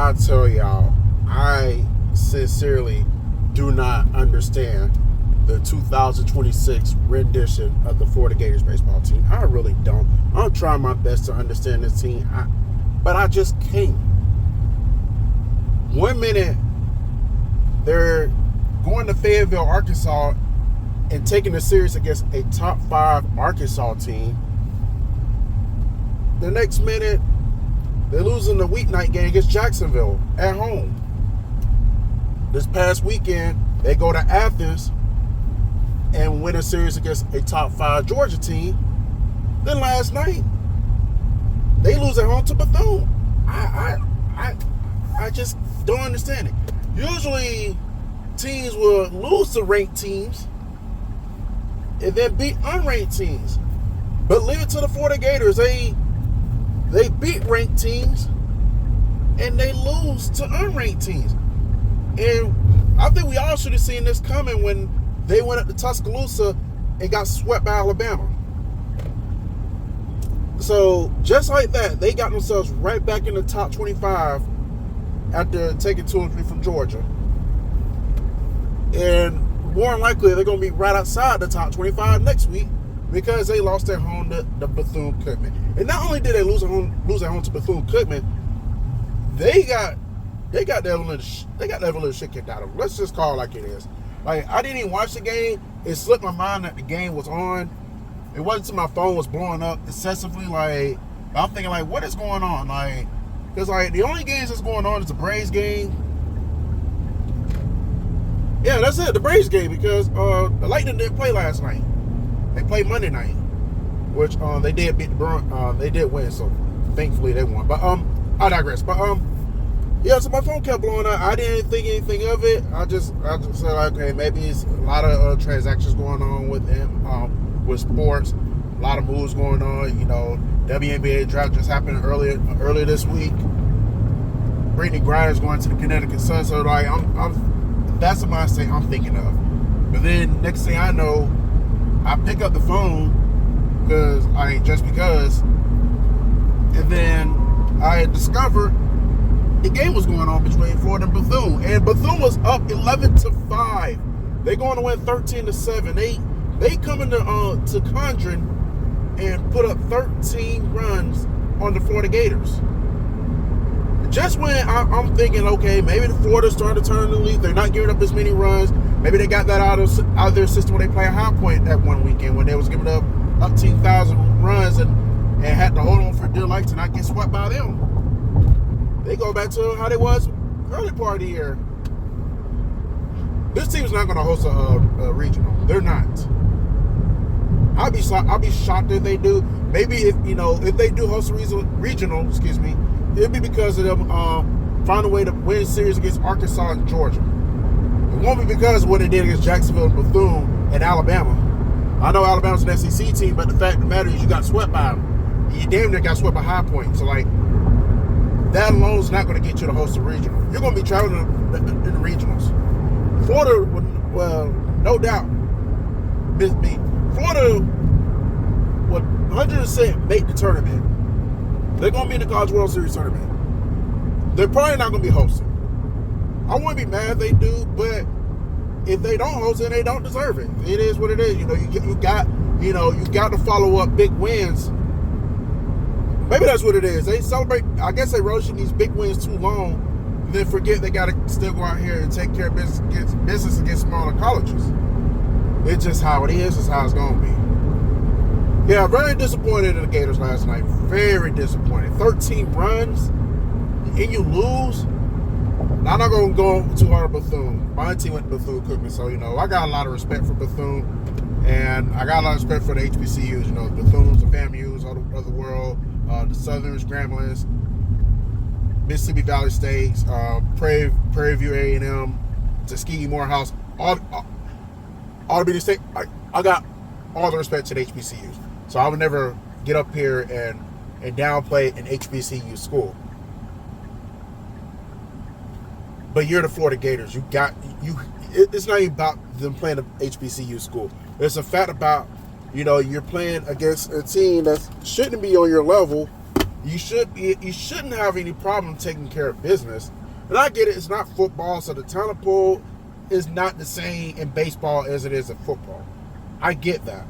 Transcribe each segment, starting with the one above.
I tell y'all, I sincerely do not understand the 2026 rendition of the Florida Gators baseball team. I really don't. I'm trying my best to understand this team, but I just can't. 1 minute, they're going to Fayetteville, Arkansas, and taking a series against a top 5 Arkansas team. The next minute, they're losing the weeknight game against Jacksonville at home. This past weekend, they go to Athens and win a series against a top 5 Georgia team. Then last night, they lose at home to Bethune. I just don't understand it. Usually, teams will lose to ranked teams and then beat unranked teams. But leave it to the Florida Gators. They beat ranked teams and they lose to unranked teams. And I think we all should have seen this coming when they went up to Tuscaloosa and got swept by Alabama. So just like that, they got themselves right back in the top 25 after taking 2 and 3 from Georgia. And more than likely, they're going to be right outside the top 25 next week because they lost at home to Bethune-Cookman. And not only did they lose at home to Bethune-Cookman, they got that little shit kicked out of them. Let's just call it like it is. Like, I didn't even watch the game. It slipped my mind that the game was on. It wasn't until my phone was blowing up excessively. Like, I'm thinking, like, what is going on? Like, because, like, the only games that's going on is the Braves game. Yeah, that's it, the Braves game, because the Lightning didn't play last night. They played Monday night, which they did beat the Bruins. They did win, so thankfully they won. But I digress. But yeah, so my phone kept blowing up. I didn't think anything of it. I just said, like, okay, maybe it's a lot of transactions going on with them, with sports. A lot of moves going on. You know, WNBA draft just happened earlier this week. Brittany Griner's going to the Connecticut Sun. So, like, that's the mindset I'm thinking of. But then next thing I know, I pick up the phone because and then I discovered the game was going on between Florida and Bethune, and Bethune was up 11-5. They're going to win 13-7. They come into to Condren and put up 13 runs on the Florida Gators. Just when I'm thinking, okay, maybe the Florida's starting to turn the lead. They're not giving up as many runs. Maybe they got that out of their system when they play a High Point that one weekend when they was giving up 10,000 runs and had to hold on for dear life to not get swept by them. They go back to how they was early part of the year. This team's not going to host a regional. They're not. I'll be shocked if they do. Maybe if they do host a regional, it'll be because of them find a way to win series against Arkansas and Georgia. It won't be because of what they did against Jacksonville and Bethune and Alabama. I know Alabama's an SEC team, but the fact of the matter is you got swept by them. You damn near got swept by High Point. So, like, that alone is not going to get you to host a regional. You're going to be traveling in the regionals. Florida would, well, no doubt, miss me. Florida would 100% make the tournament. They're going to be in the College World Series tournament. They're probably not going to be hosting. I wouldn't be mad if they do, but if they don't host it, they don't deserve it. It is what it is. You got to follow up big wins. Maybe that's what it is. They celebrate. I guess they rushing these big wins too long, and then forget they got to still go out here and take care of business against smaller colleges. It's just how it is. It's how it's going to be. Yeah, very disappointed in the Gators last night. Very disappointed. 13 runs, and you lose. Now, I'm not going to go too hard on Bethune. My team went to Bethune-Cookman, so, I got a lot of respect for Bethune, and I got a lot of respect for the HBCUs. The Bethunes, the FAMUs of the world, the Southerns, Gramblin's, Mississippi Valley States, Prairie View A&M, Tuskegee Morehouse, all to be the state. I got all the respect to the HBCUs. So I would never get up here and downplay an HBCU school. But you're the Florida Gators. It's not even about them playing an HBCU school. It's a fact about, you're playing against a team that shouldn't be on your level, you shouldn't have any problem taking care of business. And I get it, it's not football, so the talent pool is not the same in baseball as it is in football. I get that.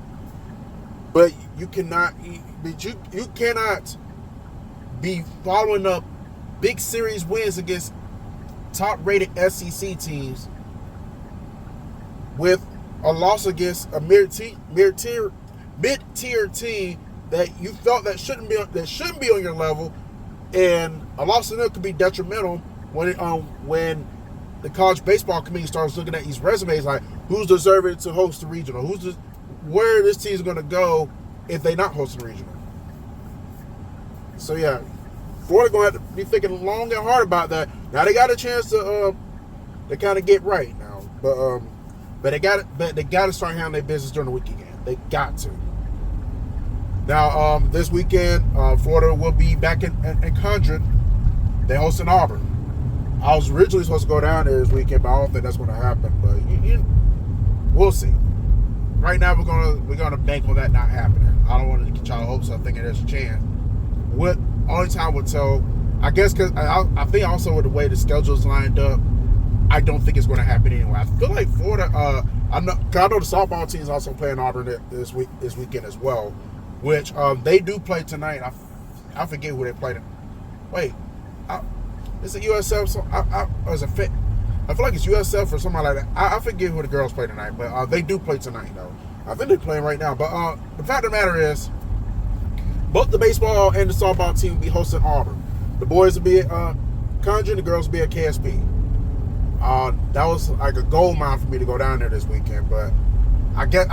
But you cannot be following up big series wins against top-rated SEC teams with a loss against a mid-tier team that you felt that shouldn't be on your level, and a loss to them could be detrimental when the college baseball committee starts looking at these resumes like who's deserving to host the regional, where this team's going to go if they not hosting the regional. So yeah, Florida going to have to be thinking long and hard about that. Now they got a chance to kind of get right now, but they got to start handling their business during the week again. They got to. Now this weekend, Florida will be back in Condren. They hosting Auburn. I was originally supposed to go down there this weekend, but I don't think that's going to happen. But we'll see. Right now, we're gonna bank on that not happening. I don't want to get y'all hopes up thinking there's a chance. What only time will tell. I guess because I think also with the way the schedule's lined up, I don't think it's going to happen anyway. I feel like Florida. I know the softball team is also playing Auburn this weekend as well, which they do play tonight. I forget who they played. Wait, is it USF? I feel like it's USF or something like that. I forget who the girls play tonight, but they do play tonight, though. I think they're playing right now. But the fact of the matter is, both the baseball and the softball team will be hosting Auburn. The boys will be at Condren, the girls will be at KSP. That was like a gold mine for me to go down there this weekend, but I guess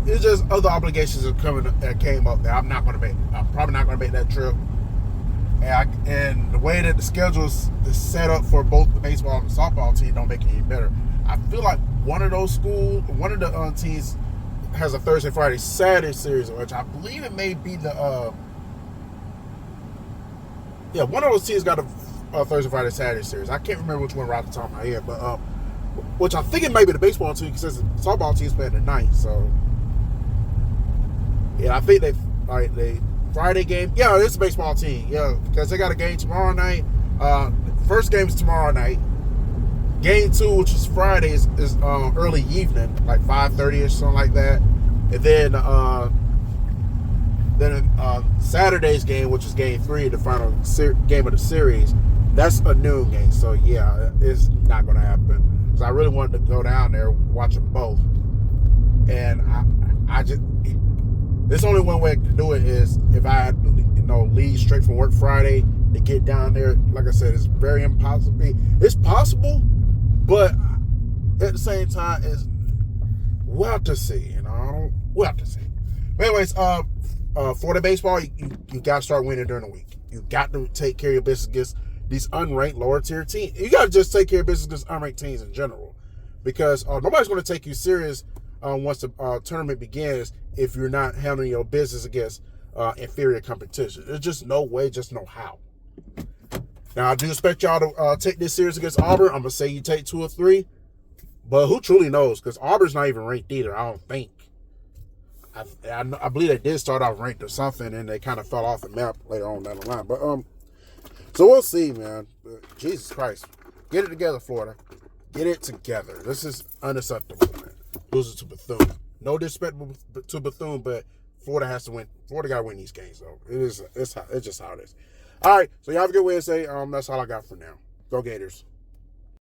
it's just other obligations that came up there. I'm probably not going to make that trip. And the way that the schedule is set up for both the baseball and the softball team don't make it any better. I feel like one of the teams has a Thursday, Friday, Saturday series, which I believe it may be one of those teams got a Thursday, Friday, Saturday series. I can't remember which one right off the top of my head, but which I think it may be the baseball team because the softball team's playing tonight. So yeah, I think they Friday game. Yeah, it's a baseball team. Yeah, because they got a game tomorrow night. First game is tomorrow night. Game 2, which is Friday, is early evening, like 5:30 or something like that. And then Saturday's game, which is game 3, the final game of the series, that's a noon game. So yeah, it's not going to happen. Because I really wanted to go down there, watch them both, and I just. There's only one way to do it is if I had leave straight from work Friday to get down there. Like I said, it's very impossible. It's possible, but at the same time, we'll have to see. We'll have to see. But anyways, for the baseball, you got to start winning during the week. You got to take care of your business against these unranked lower tier teams. You got to just take care of business against unranked teams in general, because nobody's going to take you serious once the tournament begins if you're not handling your business against inferior competition. There's just no way, just no how. Now, I do expect y'all to take this series against Auburn. I'm going to say you take 2 or 3. But who truly knows? Because Auburn's not even ranked either, I don't think. I believe they did start off ranked or something, and they kind of fell off the map later on down the line. But so we'll see, man. But Jesus Christ. Get it together, Florida. Get it together. This is unacceptable, man. Losing to Bethune. No disrespect to Bethune, but Florida has to win. Florida got to win these games, though. It's just how it is. All right, so y'all have a good Wednesday. That's all I got for now. Go Gators.